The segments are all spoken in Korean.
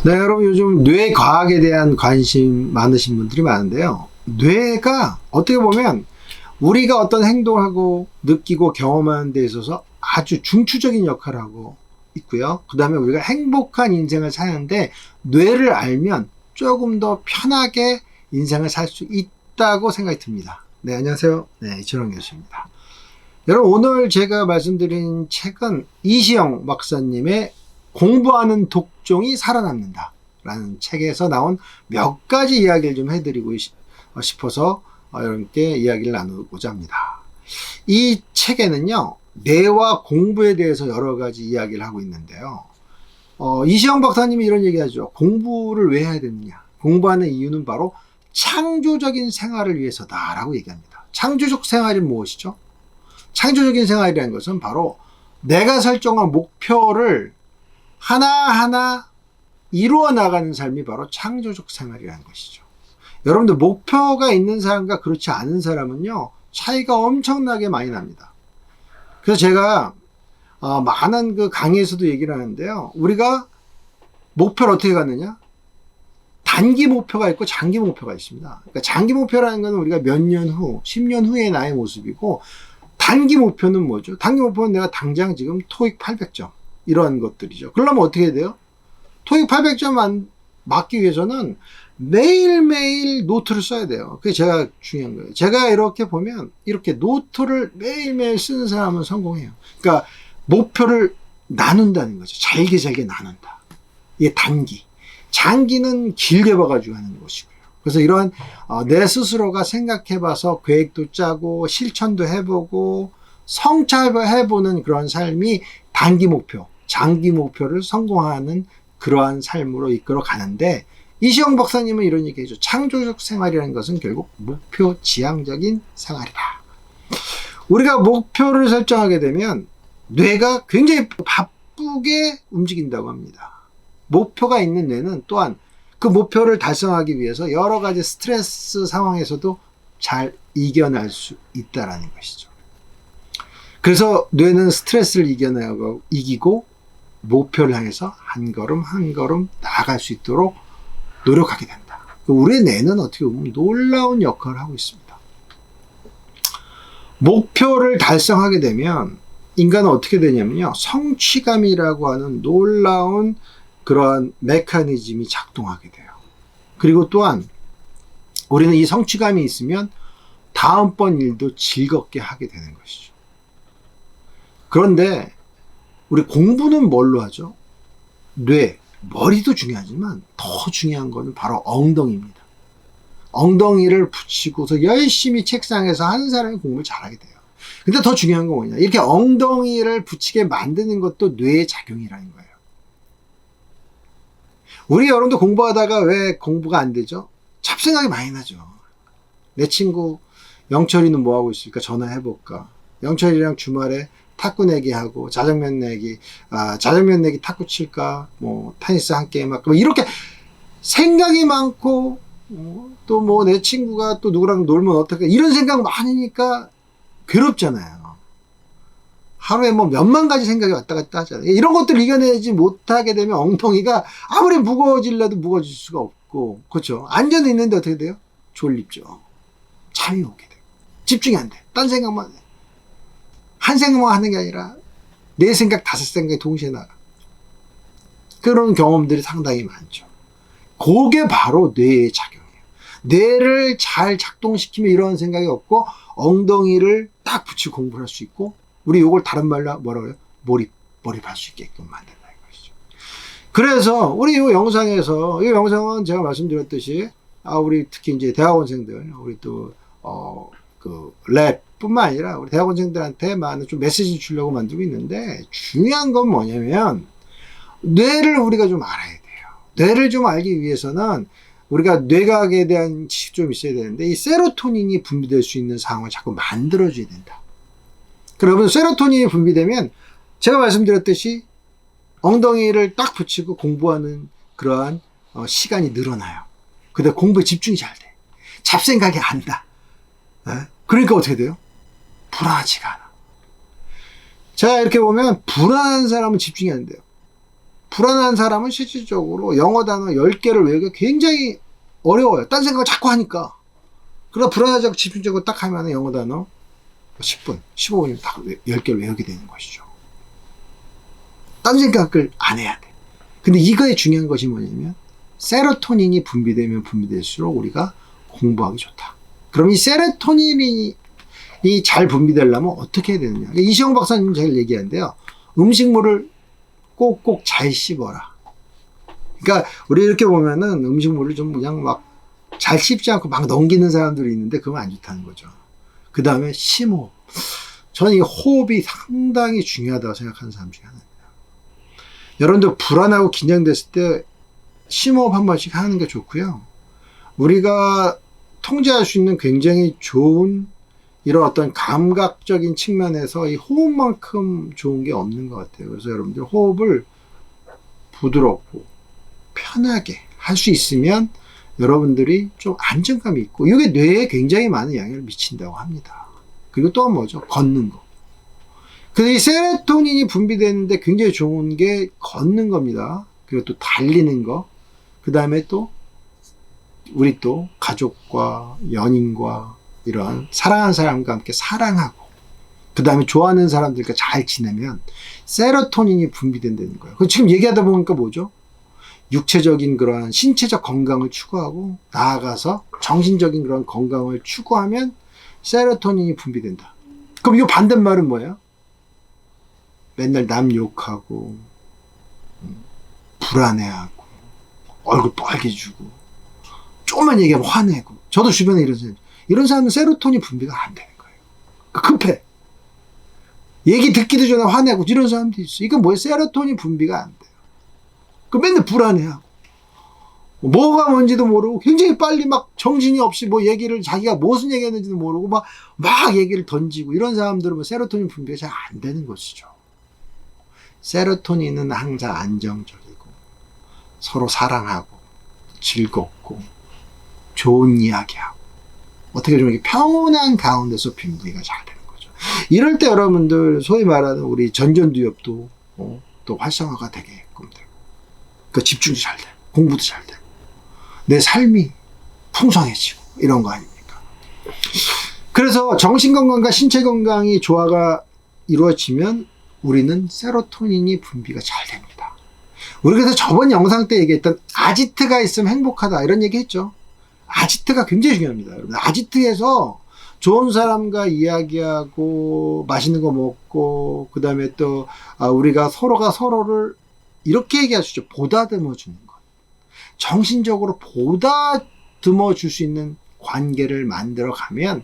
네, 여러분 요즘 뇌과학에 대한 관심 많으신 분들이 많은데요. 뇌가 어떻게 보면 우리가 어떤 행동을 하고 느끼고 경험하는 데 있어서 아주 중추적인 역할을 하고 있고요. 그 다음에 우리가 행복한 인생을 사는데 뇌를 알면 조금 더 편하게 인생을 살 수 있다고 생각이 듭니다. 네, 안녕하세요. 네, 이철원 교수입니다. 여러분, 오늘 제가 말씀드린 책은 이시영 박사님의 공부하는 독종이 살아남는다 라는 책에서 나온 몇 가지 이야기를 좀 해드리고 싶어서 여러분께 이야기를 나누고자 합니다. 이 책에는요, 뇌와 공부에 대해서 여러 가지 이야기를 하고 있는데요. 이시영 박사님이 이런 얘기 하죠. 공부를 왜 해야 되느냐? 공부하는 이유는 바로 창조적인 생활을 위해서다 라고 얘기합니다. 창조적 생활이 무엇이죠? 창조적인 생활이라는 것은 바로 내가 설정한 목표를 하나하나 이루어 나가는 삶이 바로 창조적 생활이라는 것이죠. 여러분들 목표가 있는 사람과 그렇지 않은 사람은요, 차이가 엄청나게 많이 납니다. 그래서 제가 많은 그 강의에서도 얘기를 하는데요. 우리가 목표를 어떻게 갖느냐? 단기 목표가 있고 장기 목표가 있습니다. 그러니까 장기 목표라는 것은 우리가 몇 년 후, 10년 후의 나의 모습이고, 단기 목표는 뭐죠? 단기 목표는 내가 당장 지금 토익 800점. 이런 것들이죠. 그러려면 어떻게 해야 돼요? 토익 800점 맞기 위해서는 매일매일 노트를 써야 돼요. 그게 제가 중요한 거예요. 제가 이렇게 보면 이렇게 노트를 매일매일 쓰는 사람은 성공해요. 그러니까 목표를 나눈다는 거죠. 잘게 나눈다. 이게 단기. 장기는 길게 봐가지고 하는 것이고요. 그래서 이러한 내 스스로가 생각해봐서 계획도 짜고 실천도 해보고 성찰해보는 그런 삶이 단기 목표, 장기 목표를 성공하는 그러한 삶으로 이끌어 가는데, 이시영 박사님은 이런 얘기죠. 창조적 생활이라는 것은 결국 목표 지향적인 생활이다. 우리가 목표를 설정하게 되면 뇌가 굉장히 바쁘게 움직인다고 합니다. 목표가 있는 뇌는 또한 그 목표를 달성하기 위해서 여러 가지 스트레스 상황에서도 잘 이겨낼 수 있다는 것이죠. 그래서 뇌는 스트레스를 이기고 목표를 향해서 한 걸음 한 걸음 나아갈 수 있도록 노력하게 된다. 우리의 뇌는 어떻게 보면 놀라운 역할을 하고 있습니다. 목표를 달성하게 되면 인간은 어떻게 되냐면요, 성취감이라고 하는 놀라운 그러한 메커니즘이 작동하게 돼요. 그리고 또한 우리는 이 성취감이 있으면 다음번 일도 즐겁게 하게 되는 것이죠. 그런데 우리 공부는 뭘로 하죠? 뇌, 머리도 중요하지만 더 중요한 거는 바로 엉덩이입니다. 엉덩이를 붙이고서 열심히 책상에서 한 사람이 공부를 잘하게 돼요. 근데 더 중요한 건 뭐냐? 이렇게 엉덩이를 붙이게 만드는 것도 뇌의 작용이라는 거예요. 우리 여러분도 공부하다가 왜 공부가 안 되죠? 잡생각이 많이 나죠. 내 친구 영철이는 뭐 하고 있을까? 전화해볼까? 영철이랑 주말에 탁구 내기 하고 자장면 내기 탁구 칠까? 뭐 테니스 한 게임 할까? 뭐 이렇게 생각이 많고 또 뭐 내 친구가 또 누구랑 놀면 어떨까? 이런 생각 많으니까 괴롭잖아요. 하루에 뭐 몇만 가지 생각이 왔다 갔다 하잖아요. 이런 것들을 이겨내지 못하게 되면 엉덩이가 아무리 무거워질래도 무거워질 수가 없고, 그렇죠? 앉아도 있는데 어떻게 돼요? 졸립죠. 잠이 오게 돼요. 집중이 안 돼. 딴 생각만 해. 한 생각만 하는 게 아니라 네 생각, 다섯 생각이 동시에 나가. 그런 경험들이 상당히 많죠. 그게 바로 뇌의 작용이에요. 뇌를 잘 작동시키면 이런 생각이 없고 엉덩이를 딱 붙이고 공부를 할 수 있고, 우리 이걸 다른 말로 뭐라고 해요? 몰입할 수 있게끔 만든다는 것이죠. 그래서 우리 이 영상에서, 이 영상은 제가 말씀드렸듯이 우리 특히 이제 대학원생들, 우리 또 그 랩뿐만 아니라 우리 대학원생들한테 많은 좀 메시지 주려고 만들고 있는데, 중요한 건 뭐냐면 뇌를 우리가 좀 알아야 돼요. 뇌를 좀 알기 위해서는 우리가 뇌과학에 대한 지식이 좀 있어야 되는데, 이 세로토닌이 분비될 수 있는 상황을 자꾸 만들어줘야 된다. 그러면 세로토닌이 분비되면 제가 말씀드렸듯이 엉덩이를 딱 붙이고 공부하는 그러한 시간이 늘어나요. 근데 공부에 집중이 잘 돼. 잡생각이 안 나. 그러니까 어떻게 돼요? 불안하지가 않아. 제가 이렇게 보면 불안한 사람은 집중이 안 돼요. 불안한 사람은 실질적으로 영어 단어 10개를 외우기가 굉장히 어려워요. 딴 생각을 자꾸 하니까. 그러나 불안하지 않고 집중적으로 딱 하면 영어 단어 10분, 15분이면 딱 10개를 외우게 되는 것이죠. 딴 생각을 안 해야 돼. 근데 이거에 중요한 것이 뭐냐면 세로토닌이 분비되면 분비될수록 우리가 공부하기 좋다. 그럼 이 세로토닌이 잘 분비되려면 어떻게 해야 되느냐. 이시영 박사님 잘 얘기하는데요. 음식물을 꼭꼭 잘 씹어라. 그러니까 우리 이렇게 보면은 음식물을 좀 그냥 막 잘 씹지 않고 막 넘기는 사람들이 있는데 그건 안 좋다는 거죠. 그 다음에 심호흡. 저는 이 호흡이 상당히 중요하다고 생각하는 사람 중에 하나입니다. 여러분들 불안하고 긴장됐을 때 심호흡 한 번씩 하는 게 좋고요. 우리가 통제할 수 있는 굉장히 좋은 이런 어떤 감각적인 측면에서 이 호흡만큼 좋은 게 없는 것 같아요. 그래서 여러분들 호흡을 부드럽고 편하게 할 수 있으면 여러분들이 좀 안정감이 있고 이게 뇌에 굉장히 많은 영향을 미친다고 합니다. 그리고 또 뭐죠? 걷는 거. 그래서 이 세로토닌이 분비되는데 굉장히 좋은 게 걷는 겁니다. 그리고 또 달리는 거. 그 다음에 또 우리 또 가족과 연인과 이런 사랑하는 사람과 함께 사랑하고 그 다음에 좋아하는 사람들과 잘 지내면 세로토닌이 분비된다는 거예요. 지금 얘기하다 보니까 뭐죠? 육체적인 그러한 신체적 건강을 추구하고 나아가서 정신적인 그런 건강을 추구하면 세로토닌이 분비된다. 그럼 이 반대말은 뭐예요? 맨날 남 욕하고 불안해하고 얼굴 빨개지고 조금만 얘기하면 화내고 저도 주변에 이런 사람은 세로토닌 분비가 안 되는 거예요. 급해. 얘기 듣기도 전에 화내고 이런 사람도 있어. 이건 뭐예요? 세로토닌 분비가 안 돼요. 그 맨날 불안해하고 뭐가 뭔지도 모르고 굉장히 빨리 막 정신이 없이 뭐 얘기를 자기가 무슨 얘기했는지도 모르고 막 얘기를 던지고 이런 사람들은 뭐 세로토닌 분비가 잘 안 되는 것이죠. 세로토닌은 항상 안정적이고 서로 사랑하고 즐겁고 좋은 이야기하고 어떻게 좀 이렇게 평온한 가운데서 분비가 잘 되는 거죠. 이럴 때 여러분들 소위 말하는 우리 전전두엽도 또 활성화가 되게끔 되고 그 집중도 잘 되고 공부도 잘 되고 내 삶이 풍성해지고 이런 거 아닙니까? 그래서 정신건강과 신체건강이 조화가 이루어지면 우리는 세로토닌이 분비가 잘 됩니다. 우리 그래서 저번 영상 때 얘기했던 아지트가 있으면 행복하다 이런 얘기 했죠. 아지트가 굉장히 중요합니다. 여러분. 아지트에서 좋은 사람과 이야기하고 맛있는 거 먹고 그 다음에 또 우리가 서로가 서로를 이렇게 얘기할 수 있죠. 보다듬어 주는 것. 정신적으로 보다듬어 줄 수 있는 관계를 만들어 가면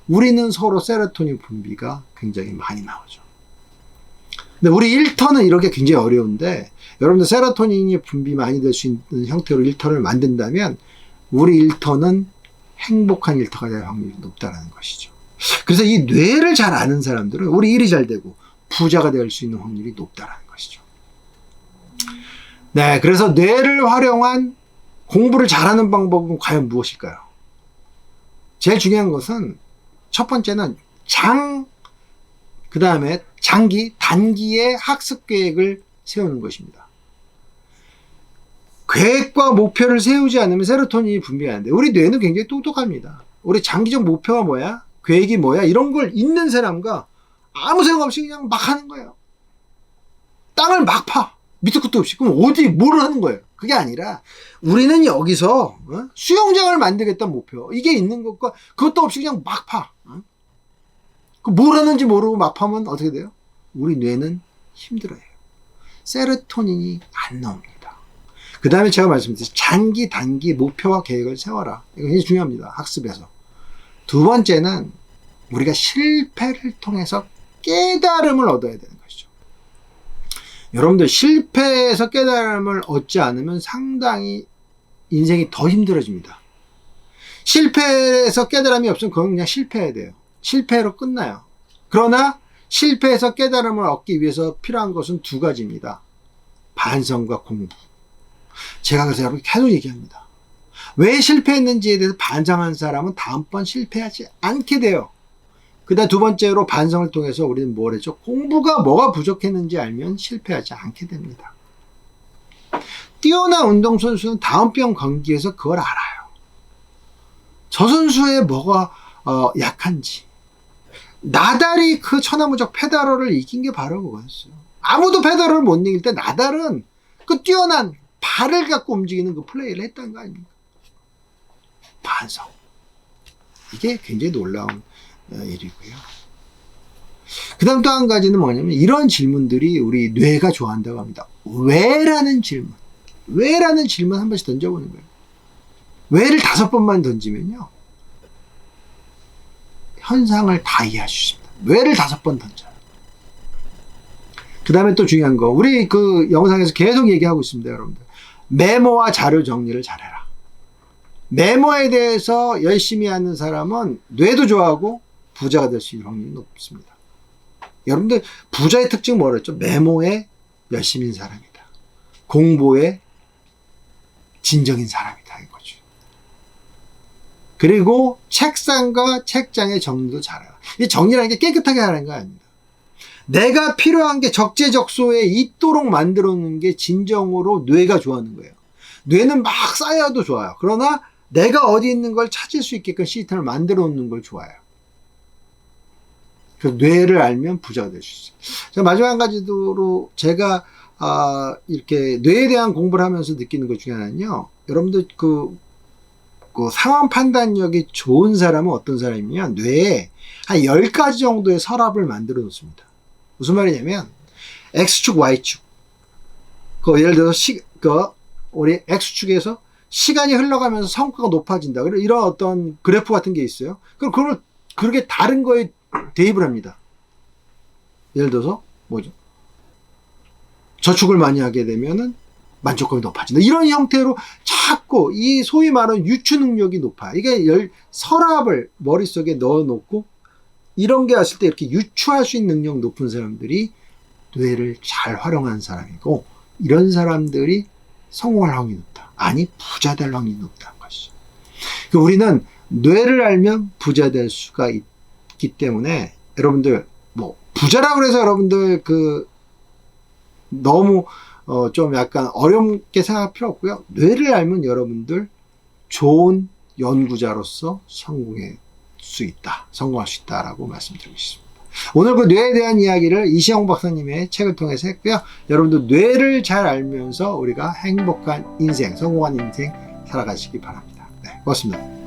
우리는 서로 세로토닌 분비가 굉장히 많이 나오죠. 근데 우리 일터는 이렇게 굉장히 어려운데 여러분들 세로토닌이 분비 많이 될 수 있는 형태로 일터를 만든다면 우리 일터는 행복한 일터가 될 확률이 높다는 것이죠. 그래서 이 뇌를 잘 아는 사람들은 우리 일이 잘 되고 부자가 될 수 있는 확률이 높다는 것이죠. 네, 그래서 뇌를 활용한 공부를 잘하는 방법은 과연 무엇일까요? 제일 중요한 것은 첫 번째는 그 다음에 장기, 단기의 학습 계획을 세우는 것입니다. 계획과 목표를 세우지 않으면 세로토닌이 분비가 안 돼요. 우리 뇌는 굉장히 똑똑합니다. 우리 장기적 목표가 뭐야? 계획이 뭐야? 이런 걸 있는 사람과 아무 생각 없이 그냥 막 하는 거예요. 땅을 막 파. 밑에 끝도 없이. 그럼 뭘 하는 거예요? 그게 아니라 우리는 여기서 수영장을 만들겠다는 목표. 이게 있는 것과 그것도 없이 그냥 막 파. 뭘 하는지 모르고 막 파면 어떻게 돼요? 우리 뇌는 힘들어요. 세로토닌이 안 나옵니다. 그 다음에 제가 말씀드렸듯이 장기, 단기 목표와 계획을 세워라. 이거 굉장히 중요합니다. 학습에서. 두 번째는 우리가 실패를 통해서 깨달음을 얻어야 되는 것이죠. 여러분들 실패에서 깨달음을 얻지 않으면 상당히 인생이 더 힘들어집니다. 실패에서 깨달음이 없으면 그건 그냥 실패해야 돼요. 실패로 끝나요. 그러나 실패에서 깨달음을 얻기 위해서 필요한 것은 두 가지입니다. 반성과 공부. 제가 그래서 여러분 계속 얘기합니다. 왜 실패했는지에 대해서 반성한 사람은 다음번 실패하지 않게 돼요. 그 다음 두 번째로 반성을 통해서 우리는 뭘 했죠? 공부가 뭐가 부족했는지 알면 실패하지 않게 됩니다. 뛰어난 운동선수는 다운병 경기에서 그걸 알아요. 저 선수의 뭐가 약한지. 나달이 그 천하무적 페더러를 이긴 게 바로 그거였어요. 아무도 페더러를 못 이길 때 나달은 그 뛰어난 발을 갖고 움직이는 그 플레이를 했다는 거 아닙니까? 반성. 이게 굉장히 놀라운 일이고요. 그 다음 또 한 가지는 뭐냐면 이런 질문들이 우리 뇌가 좋아한다고 합니다. 왜라는 질문. 왜라는 질문 한 번씩 던져보는 거예요. 왜를 5번만 던지면요. 현상을 다 이해할 수 있습니다. 왜를 5번 던져요. 그 다음에 또 중요한 거. 우리 그 영상에서 계속 얘기하고 있습니다, 여러분들. 메모와 자료 정리를 잘해라. 메모에 대해서 열심히 하는 사람은 뇌도 좋아하고 부자가 될 수 있는 확률이 높습니다. 여러분들 부자의 특징은 뭐랬죠? 메모에 열심인 사람이다. 공부에 진정인 사람이다 이거죠. 그리고 책상과 책장의 정리도 잘해라. 이 정리라는 게 깨끗하게 하는 거 아닙니다. 내가 필요한 게 적재적소에 있도록 만들어 놓는 게 진정으로 뇌가 좋아하는 거예요. 뇌는 막 쌓여도 좋아요. 그러나 내가 어디 있는 걸 찾을 수 있게끔 시스템을 만들어 놓는 걸 좋아해요. 그 뇌를 알면 부자가 될 수 있어요. 자, 마지막 한 가지로 제가 이렇게 뇌에 대한 공부를 하면서 느끼는 것 중에 하나는요. 여러분들 그 상황 판단력이 좋은 사람은 어떤 사람이면 뇌에 한 10가지 정도의 서랍을 만들어 놓습니다. 무슨 말이냐면 X축, Y축. 예를 들어서 우리 X축에서 시간이 흘러가면서 성과가 높아진다. 이런 어떤 그래프 같은 게 있어요. 그럼 그걸 그렇게 다른 거에 대입을 합니다. 예를 들어서 뭐죠? 저축을 많이 하게 되면은 만족감이 높아진다. 이런 형태로 자꾸 이 소위 말하는 유추 능력이 높아요. 이게 서랍을 머릿속에 넣어놓고 이런 게 왔을 때 이렇게 유추할 수 있는 능력 높은 사람들이 뇌를 잘 활용한 사람이고 이런 사람들이 성공할 확률이 높다. 아니 부자 될 확률이 높다는 것이죠. 우리는 뇌를 알면 부자 될 수가 있기 때문에 여러분들 뭐 부자라고 해서 여러분들 너무 좀 약간 어렵게 생각할 필요 없고요. 뇌를 알면 여러분들 좋은 연구자로서 성공할 수 있다라고 말씀드리고 싶습니다. 오늘 그 뇌에 대한 이야기를 이시영 박사님의 책을 통해서 했고요. 여러분들 뇌를 잘 알면서 우리가 행복한 인생, 성공한 인생 살아가시기 바랍니다. 네, 고맙습니다.